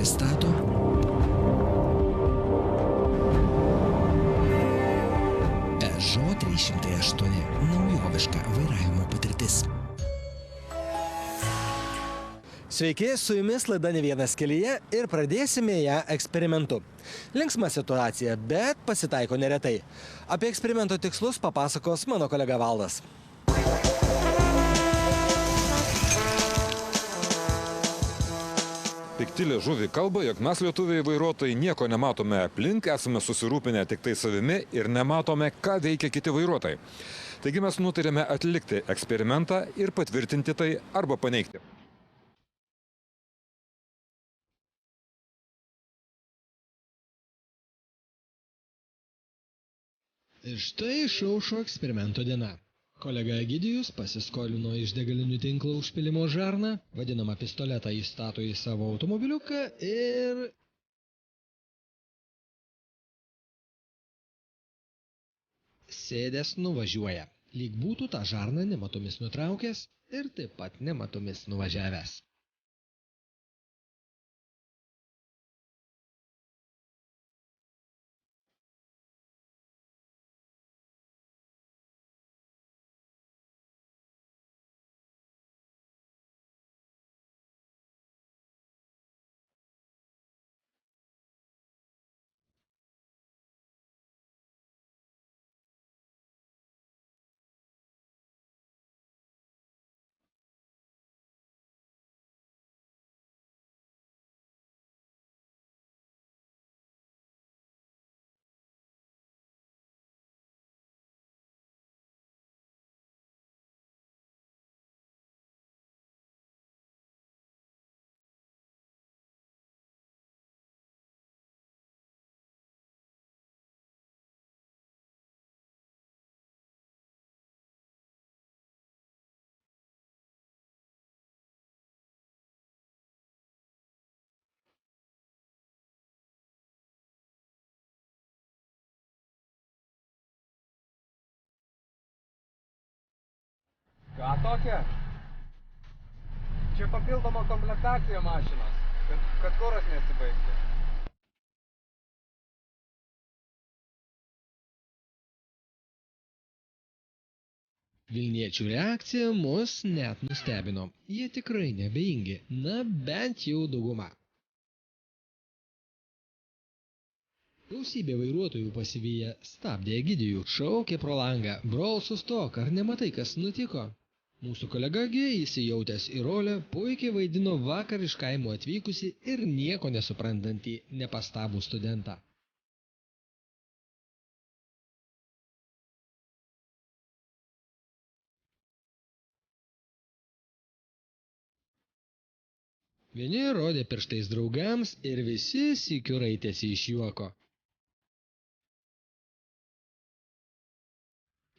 pristato Peugeot 308 naujoviška vairavimo patirtis. Sveiki, su jumis laida Ne vienas kelyje ir pradėsime ją eksperimentu. Linksma situacija, bet pasitaiko neretai. Apie eksperimento tikslus papasakos mano kolega Valdas. Pikti liežuviai kalba, jog mes lietuviai vairuotojai nieko nematome aplink, esame susirūpinę tik tai savimi ir nematome, ką veikia kiti vairuotojai. Taigi mes nutarėme atlikti eksperimentą ir patvirtinti tai arba paneigti. Ir štai išaušo eksperimento diena. Kolega Egidijus pasiskolino iš degalinių tinklo užpilimo žarną, vadinamą pistoletą įstato į savo automobiliuką ir... sėdęs nuvažiuoja. Lyg būtų tą žarną nematomis nutraukęs ir taip pat nematomis nuvažiavęs. Ką tokia? Čia papildoma komplektacija mašinos, kad kuras nesibaigtų. Vilniečių reakcija mus net nustebino. Jie tikrai neabejingi, na bent jau dauguma. Gausybė vairuotojų pasivyję stabdė Egidijų, šaukė pro langą: brol, sustok, ar nematai, kas nutiko? Mūsų kolegagi, įsijautęs į rolę, puikiai vaidino vakar iš kaimo atvykusi ir nieko nesuprantantį nepastabų studentą. Vieni rodė pirštais draugams ir visi sykiu raitėsi iš juoko.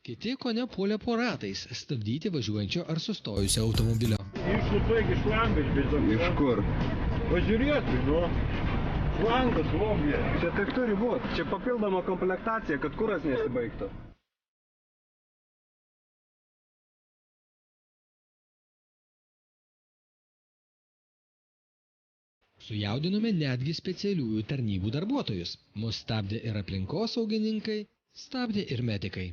Kiti kone puolė po ratais stabdyti važiuojančio ar sustojusio automobilio. Išlipaik iš langą išbėdom. Iš kur? Pažiūrėk, nu. Langas lobė. Čia taip turi būti. Čia papildoma komplektacija, kad kuras nesibaigtų. Sujaudinome netgi specialiųjų tarnybų darbuotojus. Mus stabdė ir aplinkosaugininkai, stabdė ir medikai.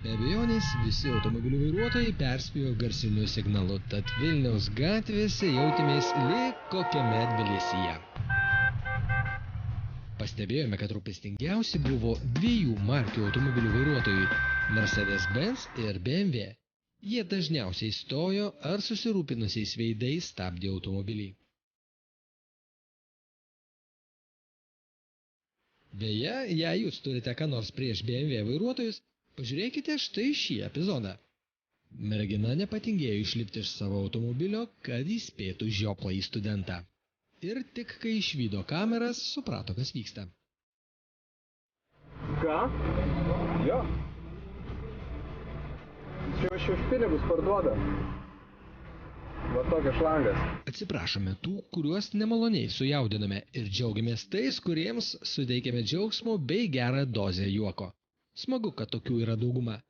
Be abejonės, visi automobilių vairuotojai perspėjo garsiniu signalu, tad Vilniaus gatvėse jautėmės lyg kokiame Tbilisyje. Pastebėjome, kad rūpestingiausi buvo dviejų markių automobilių vairuotojai – Mercedes-Benz ir BMW. Jie dažniausiai stojo ar susirūpinusiais veidais stabdė automobilį. Beje, jei jūs turite ką nors prieš BMW vairuotojus, pažiūrėkite štai šį epizodą. Mergina nepatingėjo išlipti iš savo automobilio, kad įspėtų žiopląjį studentą. Ir tik kai išvydo kameras, suprato, kas vyksta. Ką? Jo. Čia už pinigus parduoda. Va tokias šlangas. Atsiprašome tų, kuriuos nemaloniai sujaudiname ir džiaugiamės tais, kuriems suteikiame džiaugsmo bei gerą dozę juoko. Smagu, kad tokių yra dauguma.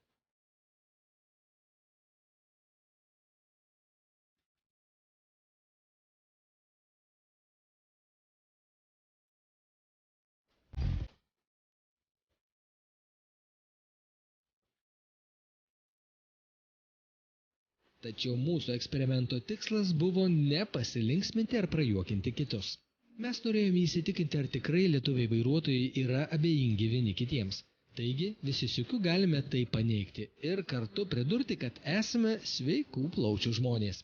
Tačiau mūsų eksperimento tikslas buvo ne pasilinksminti ar prajuokinti kitus. Mes norėjome įsitikinti, ar tikrai lietuviai vairuotojai yra abejingi vieni kitiems. Taigi, visi sykiu galime tai paneigti ir kartu pridurti, kad esame sveikų plaučių žmonės.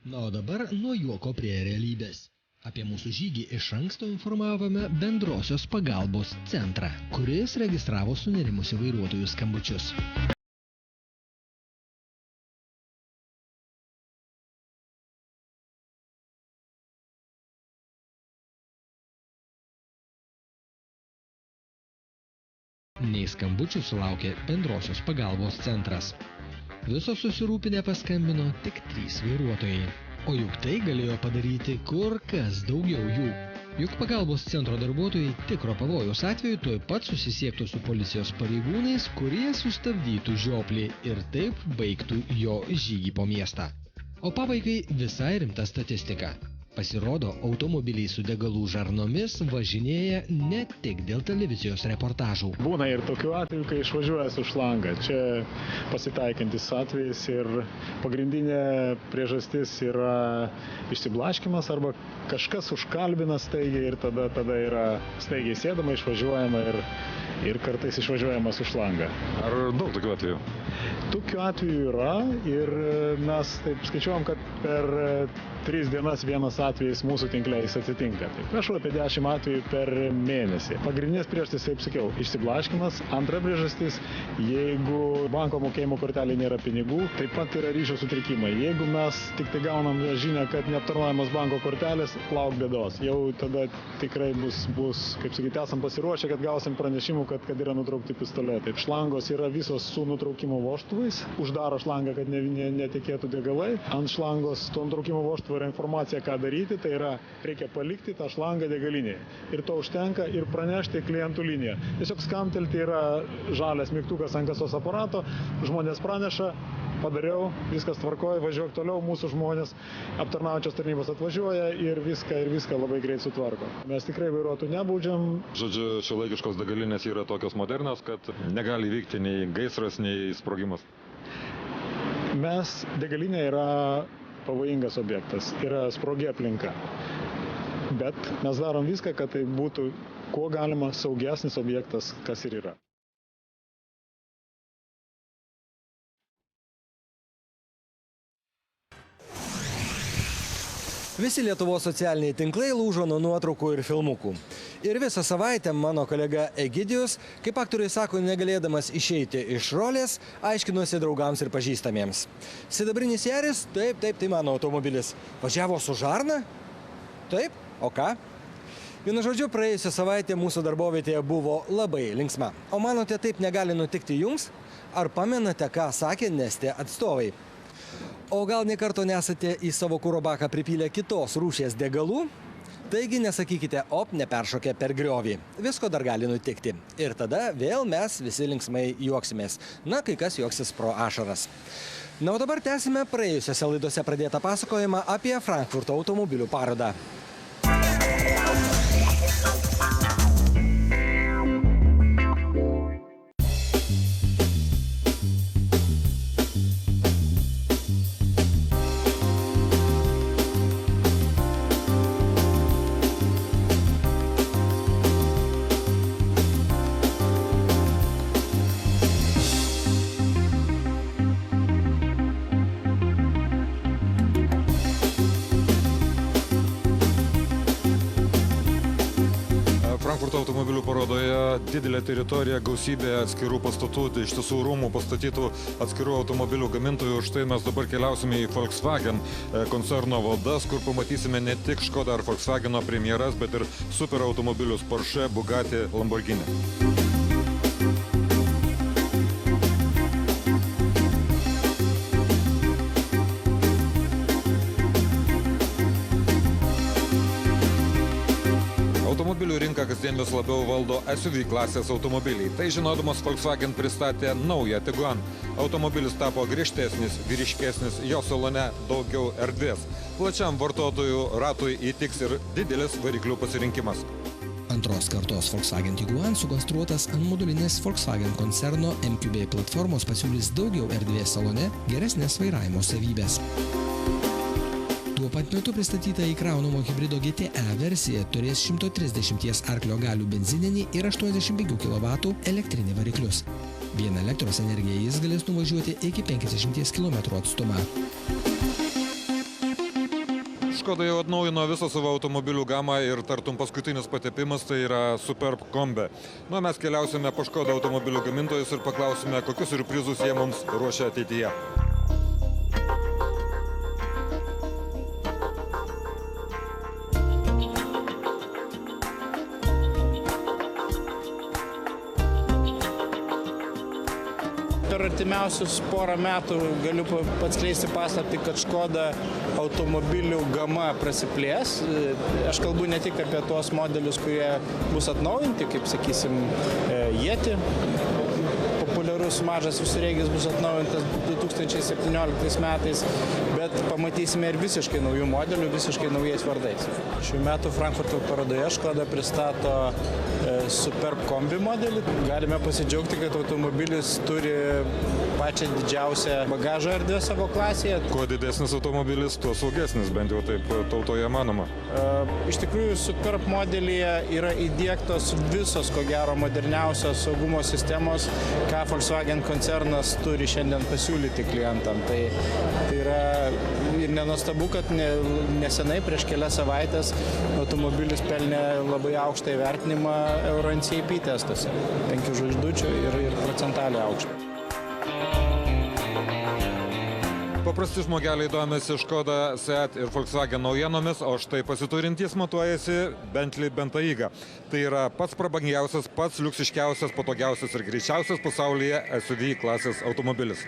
Na, o dabar nuo juoko prie realybės. Apie mūsų žygį iš anksto informavome bendrosios pagalbos centrą, kuris registravo sunerimusių vairuotojų skambučius. Nei skambučių sulaukė bendrosios pagalbos centras. Viso susirūpinę paskambino tik 3 vairuotojai. O juk tai galėjo padaryti kur kas daugiau jų. Juk pagalbos centro darbuotojai tikro pavojaus atveju tuoj pat susisiektų su policijos pareigūnais, kurie sustabdytų žioplį ir taip baigtų jo žygį po miestą. O pabaigai visai rimta statistika. Pasirodo, automobiliai su degalų žarnomis važinėja ne tik dėl televizijos reportažų. Būna ir tokių atvejų, kai išvažiuoja su šlanga. Čia pasitaikantis atvejis ir pagrindinė priežastis yra išsiblaškymas arba kažkas užkalbina staigiai ir tada yra staigiai sėdama, išvažiuojama ir kartais išvažiuojama su šlanga. Ar daug tokių atvejų? Tokių atvejų yra ir mes taip skaičiuojam, kad per 3 dienas vienas atvejis mūsų tinkle jis atsitinka. Tai prašau apie 10 atvejų per mėnesį. Pagrindinės priežastys, kaip sakiau, išsiblaškymas. Antra priežastis, jeigu banko mokėjimo kortelėje nėra pinigų, taip pat yra ryšio sutrikimai. Jeigu mes tik tai gaunam žinią, kad neaptarnaujamos banko kortelės, lauk bėdos. Jau tada tikrai bus kaip sakyti, esam pasiruošę, kad gausim pranešimų, kad yra nutraukti pistoletai. Šlangos yra visos su nutraukimo vožtuvais. Uždaro šlangą, kad netekėtų degalai. Ant šlangos to nutraukimo vožtuvo yra informacija, ką daryti, tai yra reikia palikti tą šlangą degalinėje. Ir to užtenka ir pranešti klientų liniją. Tiesiog skambtelti yra žalias mygtukas ant kasos aparato, žmonės praneša, padariau, viskas tvarkoja, važiuok toliau, mūsų žmonės aptarnaujančios tarnybos atvažiuoja ir viską labai greit sutvarko. Mes tikrai vairuotojų nebaudžiam. Žodžiu, šiuolaikiškos degalinės yra tokios modernios, kad negali vykti nei gaisras, nei sprogimas. Degalinė yra pavojingas objektas, yra sprogi aplinka. Bet mes darom viską, kad tai būtų kuo galima saugesnis objektas, kas ir yra. Visi Lietuvos socialiniai tinklai lūžo nuo nuotraukų ir filmukų. Ir visą savaitę mano kolega Egidijus, kaip aktoriui sako, negalėdamas išeiti iš rolės, aiškinosi draugams ir pažįstamiems. Sidabrinis Jaris? Taip, tai mano automobilis. Važiavo su žarna? Taip, o ką? Vienu žodžiu, praėjusią savaitę mūsų darbovietėje buvo labai linksma. O manote, taip negali nutikti jums? Ar pamenate, ką sakė Neste atstovai? O gal nė karto nesate į savo kuro baką pripylę kitos rūšies degalų? Taigi nesakykite, neperšokę per griovį. Visko dar gali nutikti. Ir tada vėl mes visi linksmai juoksimės. Na, kai kas juoksis pro ašaras. Na, o dabar tęsime praėjusiose laidose pradėtą pasakojimą apie Frankfurto automobilių parodą. Frankfurto automobilių parodoje didelė teritorija, gausybė atskirų pastatų, tai iš tiesų rūmų pastatytų atskirų automobilių gamintojų. Štai mes dabar keliausime į Volkswagen koncerno valdas, kur pamatysime ne tik Škoda ar Volkswageno premjeras, bet ir super automobilius Porsche, Bugatti, Lamborghini. Automobilių rinką kasdien vis labiau valdo SUV klasės automobiliai. Tai žinodamas Volkswagen pristatė naują Tiguan. Automobilis tapo griežtesnis, vyriškesnis, jo salone daugiau erdvės. Plačiam vartotojų ratui įtiks ir didelis variklių pasirinkimas. Antros kartos Volkswagen Tiguan sukonstruotas ant modulinės Volkswagen koncerno MQB platformos pasiūlys daugiau erdvės salone, geresnės vairavimo savybės. Tuo pat metu pristatyta įkraunamo hibrido GTE versija turės 130 arklio galių benzininį ir 85 kW elektrinį variklius. Vien elektros energiją jis galės nuvažiuoti iki 50 km atstumą. Škoda jau atnaujino visą savo automobilių gamą ir tartum paskutinis patepimas tai yra Superb Kombi. Mes keliausime po Škoda automobilių gamintojus ir paklausime, kokius siurprizus jie mums ruošia ateityje. Per artimiausius porą metų galiu atskleisti paslaptį, kad Škoda automobilių gama prasiplės. Aš kalbu ne tik apie tuos modelius, kurie bus atnaujinti, kaip sakysim Yeti. Populiarus mažas visureigis bus atnaujintas 2017 metais, bet pamatysime ir visiškai naujų modelių, visiškai naujais vardais. Šių metų Frankfurto parodoje Škoda pristato Superb Kombi modelį. Galime pasidžiaugti, kad automobilis turi pačią didžiausią bagažo erdvę savo klasėje. Kuo didesnis automobilis, tuo saugesnis, bent jau taip tautoje manoma. Iš tikrųjų, Superb modelyje yra įdiegtos visos, ko gero, moderniausios saugumo sistemos, ką Volkswagen koncernas turi šiandien pasiūlyti klientam. Tai yra ir nenuostabu, kad nesenai prieš kelias savaitės automobilis pelnė labai aukštą įvertinimą Euro NCAP testuose. 5 žvaigždučių ir procentaliai aukštą. Paprasti žmogeliai domisi Škoda, Seat ir Volkswagen naujienomis, o štai pasiturintys matuojasi Bentley Bentayga. Tai yra pats prabangiausias, pats liuksiškiausias, patogiausias ir greičiausias pasaulyje SUV klasės automobilis.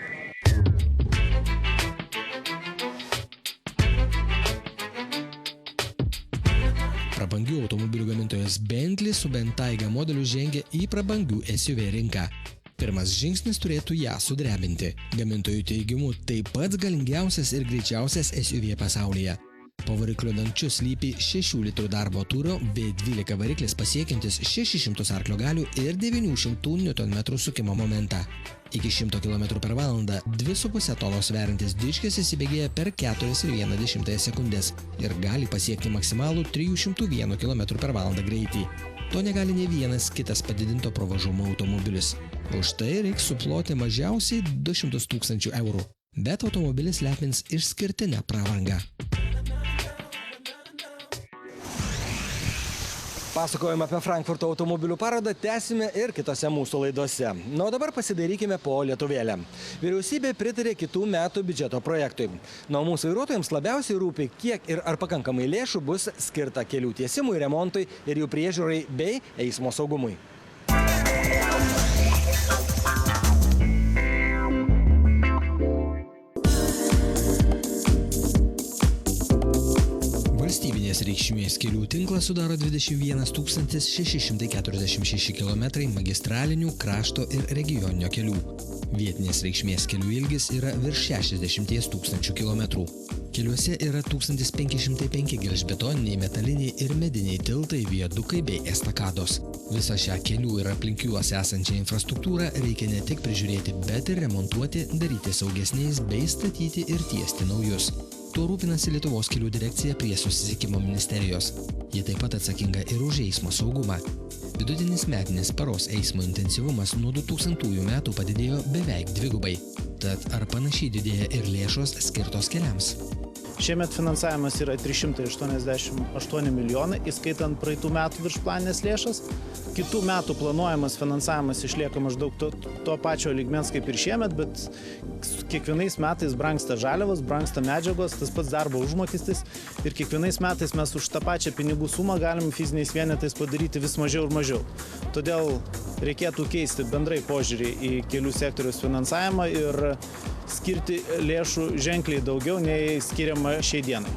Prabangių automobilių gamintojas Bentley su Bentayga modeliu žengia į prabangių SUV rinką. Pirmas žingsnis turėtų ją sudrebinti. Gamintojų teigimu tai pats galingiausias ir greičiausias SUV pasaulyje. Po variklio dangčiu slypi 6 litrų darbo tūrio V12 variklis pasiekiantis 600 arklio galių ir 900 Nm sukimo momentą. Iki 100 km/h 2,5 tonos sveriantis dičkis įsibėgėja per 4,1 sekundės ir gali pasiekti maksimalų 301 km/h greitį. To negali ne vienas kitas padidinto pravažumo automobilis. Už tai reiks suploti mažiausiai 200 000 eurų. Bet automobilis lepins išskirtinę prabangą. Pasakojimą apie Frankfurto automobilių parodą tęsime ir kitose mūsų laidose. O dabar pasidairykime po lietuvėlę. Vyriausybė pritarė kitų metų biudžeto projektui. Mūsų vairuotojams labiausiai rūpi, kiek ir ar pakankamai lėšų bus skirta kelių tiesimui, remontui ir jų priežiūrai bei eismo saugumui. Valstybinės reikšmės kelių tinklas sudaro 21 646 km magistralinių, krašto ir regioninio kelių. Vietinės reikšmės kelių ilgis yra virš 60 000 km. Keliuose yra 1505 gelžbetoniniai, metaliniai ir mediniai tiltai, viadukai bei estakados. Visą šią kelių ir aplink juos esančią infrastruktūrą reikia ne tik prižiūrėti, bet ir remontuoti, daryti saugesniais bei statyti ir tiesti naujus. Tuo rūpinasi Lietuvos kelių direkcija prie Susisiekimo ministerijos. Ji taip pat atsakinga ir už eismo saugumą. Vidutinis metinis paros eismo intensyvumas nuo 2000 metų padidėjo beveik dvigubai. Tad ar panašiai didėja ir lėšos skirtos keliams? Šiemet finansavimas yra 388 milijonai, įskaitant praeitų metų viršplaninės lėšas. Kitų metų planuojamas finansavimas išlieka maždaug to pačio lygmens kaip ir šiemet, bet kiekvienais metais brangsta žaliavos, brangsta medžiagos, tas pats darbo užmokestis ir kiekvienais metais mes už tą pačią pinigų sumą galim fiziniais vienetais padaryti vis mažiau ir mažiau. Todėl reikėtų keisti bendrai požiūrį į kelių sektoriaus finansavimą ir skirti lėšų ženkliai daugiau nei skiriama šiai dienai.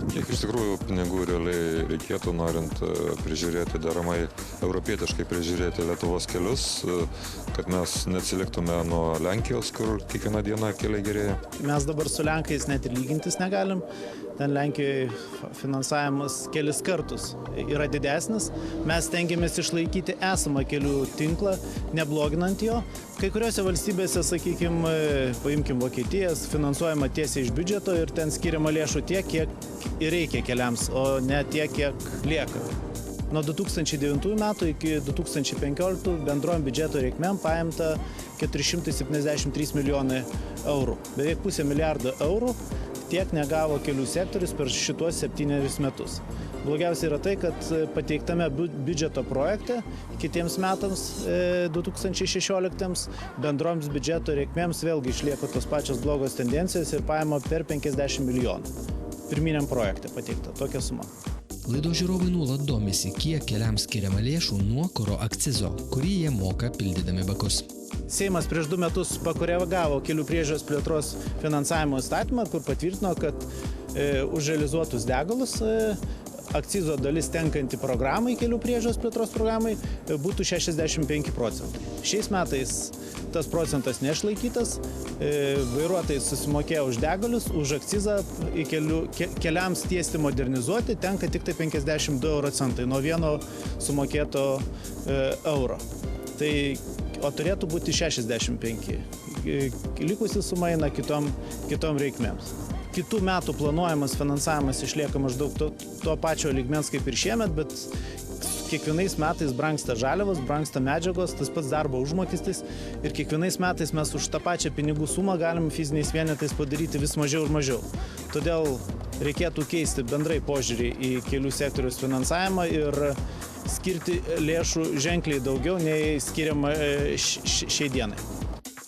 Kiek iš tikrųjų pinigų realiai reikėtų, norint prižiūrėti deramai, europietiškai prižiūrėti Lietuvos kelius, kad mes neatsiliktume nuo Lenkijos, kur kiekvieną dieną keliai gerėja? Mes dabar su Lenkais net ir lygintis negalim. Ten Lenkijoje finansavimas kelis kartus yra didesnis. Mes stengiamės išlaikyti esamą kelių tinklą, nebloginant jo. Kai kuriuose valstybėse, sakykime, paimkim Vokietijas, finansuojama tiesiai iš biudžeto ir ten skiriama lėšų tiek, kiek ir reikia keliams, o ne tiek, kiek lieka. Nuo 2009 metų iki 2015 bendrom biudžeto reikmėm paimta 473 milijonai eurų. Beveik pusę milijardo eurų tiek negavo kelių sektorius per šituos 7 metus. Blogiausia yra tai, kad pateiktame biudžeto projekte kitiems metams 2016 bendroms biudžeto reikmėms vėlgi išlieka tos pačios blogos tendencijos ir paima per 50 milijonų. Pirminiam projekte pateikta tokia suma. Laidos žiūrovai nuolat domisi, kiek keliams skiriama lėšų nuo kuro akcizo, kurį jie moka pildydami bakus. Seimas prieš 2 metus pakoregavo kelių priežiūros plėtros finansavimo įstatymą, kur patvirtino, kad už realizuotus degalus akcizo dalis tenkanti programai, kelių priežiūros plėtros programai, būtų 65%. Šiais metais tas procentas neišlaikytas, vairuotojai susimokėjo už degalius, už akcizą keliams tiesti modernizuoti tenka tik tai 52 centai nuo vieno sumokėto euro. O turėtų būti 65. Likusi suma eina kitom reikmėms. Kitų metų planuojamas finansavimas išlieka maždaug to pačio lygmens kaip ir šiemet, bet kiekvienais metais brangsta žaliavos, brangsta medžiagos, tas pats darbo užmokestis ir kiekvienais metais mes už tą pačią pinigų sumą galim fiziniais vienetais padaryti vis mažiau ir mažiau. Todėl reikėtų keisti bendrai požiūrį į kelių sektoriaus finansavimą ir skirti lėšų ženkliai daugiau nei skiriama šiai dienai.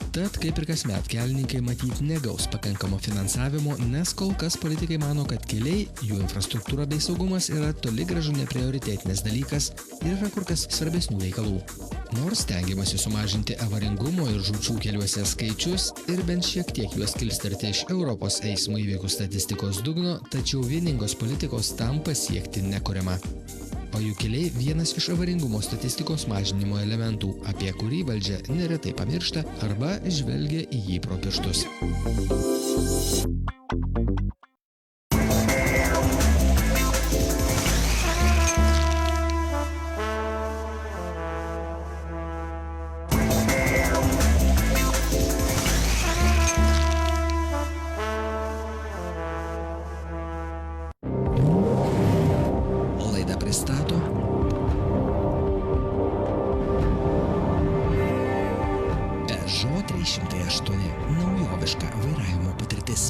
Tad, kaip ir kasmet, kelininkai matyt negaus pakankamo finansavimo, nes kol kas politikai mano, kad keliai, jų infrastruktūra bei saugumas yra toli gražu neprioritetinis dalykas ir yra kur kas svarbesnių reikalų. Nors stengiamasi sumažinti avaringumo ir žūčių keliuose skaičius ir bent šiek tiek juos kilstelti iš Europos eismo įvykių statistikos dugno, tačiau vieningos politikos tam pasiekti nekuriama. O jų keliai vienas iš avaringumo statistikos mažinimo elementų, apie kurį valdžia neretai pamiršta arba žvelgia į jį pro pirštus. Pristato Peugeot 308 naujoviška vairavimo patirtis.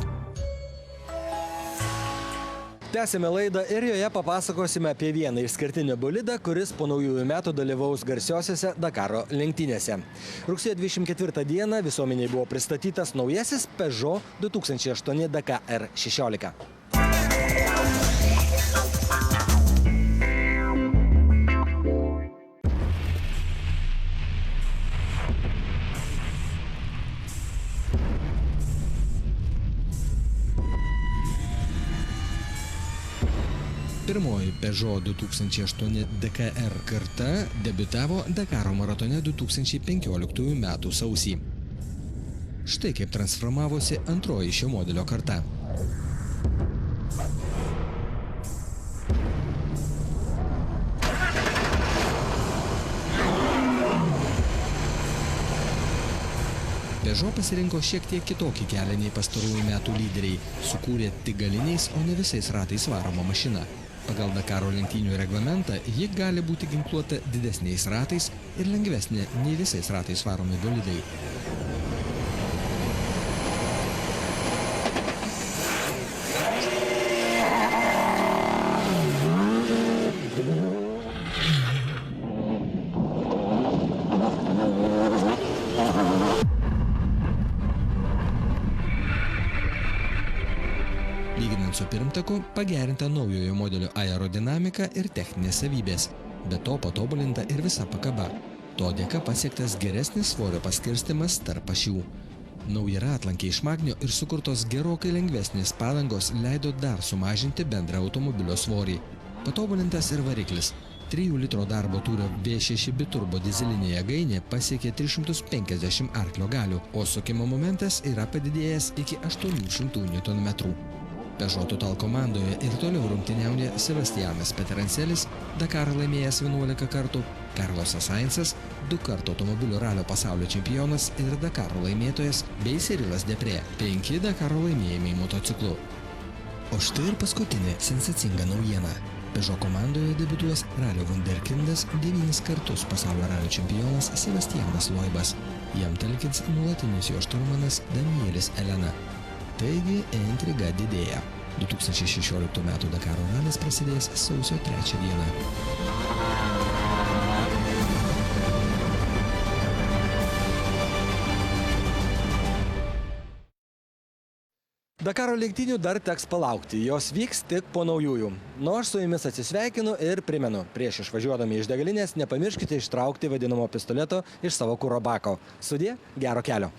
Tęsime laidą ir joje papasakosime apie vieną išskirtinį bolidą, kuris po naujųjų metų dalyvaus garsiosiose Dakaro lenktynėse. Rugsėjo 24 dieną visuomeniai buvo pristatytas naujasis Peugeot 2008 Dakar 16. Pirmoji Peugeot 2008 DKR karta debiutavo Dakaro maratone 2015 metų sausį. Štai kaip transformavosi antroji šio modelio karta. Peugeot pasirinko šiek tiek kitokį kelią nei pastarųjų metų lyderiai. Sukūrė tik galiniais, o ne visais ratais varoma mašina. Pagal Dakaro lenktynių reglamentą ji gali būti ginkluota didesniais ratais ir lengvesnė nei visais ratais varomi bolidai. Lyginant su pirmtaku, pagerinta naujojo modelio aerodinamika ir techninės savybės. Be to patobulinta ir visa pakaba. To dėka pasiektas geresnis svorio paskirstimas tarp ašių. Nauji ratlankiai iš magnio ir sukurtos gerokai lengvesnės padangos leido dar sumažinti bendrą automobilio svorį. Patobulintas ir variklis. 3 litro darbo tūrio V6 biturbo dizelinė jėgainė pasiekė 350 arklio galių, o sukimo momentas yra padidėjęs iki 800 Nm. Peugeot Total komandoje ir toliau rungtyniauja Sebastianas Peterancelis, Dakarą laimėjęs 11 kartų, Carlosas Sainzas, 2 kartų automobilių ralio pasaulio čempionas ir Dakaro laimėtojas, bei Cyrilas Depré, 5 Dakaro laimėjimai motociklu. O štai ir paskutinė sensacinga naujiena. Peugeot komandoje debiutuos ralio vunderkindas 9 kartus pasaulio ralio čempionas Sebastianas Loibas. Jam talkins nuolatinis jo šturmanas Danielis Elena. Taigi intriga didėja. 2016 m. Dakaro ralis prasidės sausio 3 dieną. Dakaro lenktynių dar teks palaukti, jos vyks tik po naujųjų. Aš su jumis atsisveikinu ir primenu, prieš išvažiuodami iš degalinės nepamirškite ištraukti vadinamo pistoleto iš savo kuro bako. Sudie, gero kelio.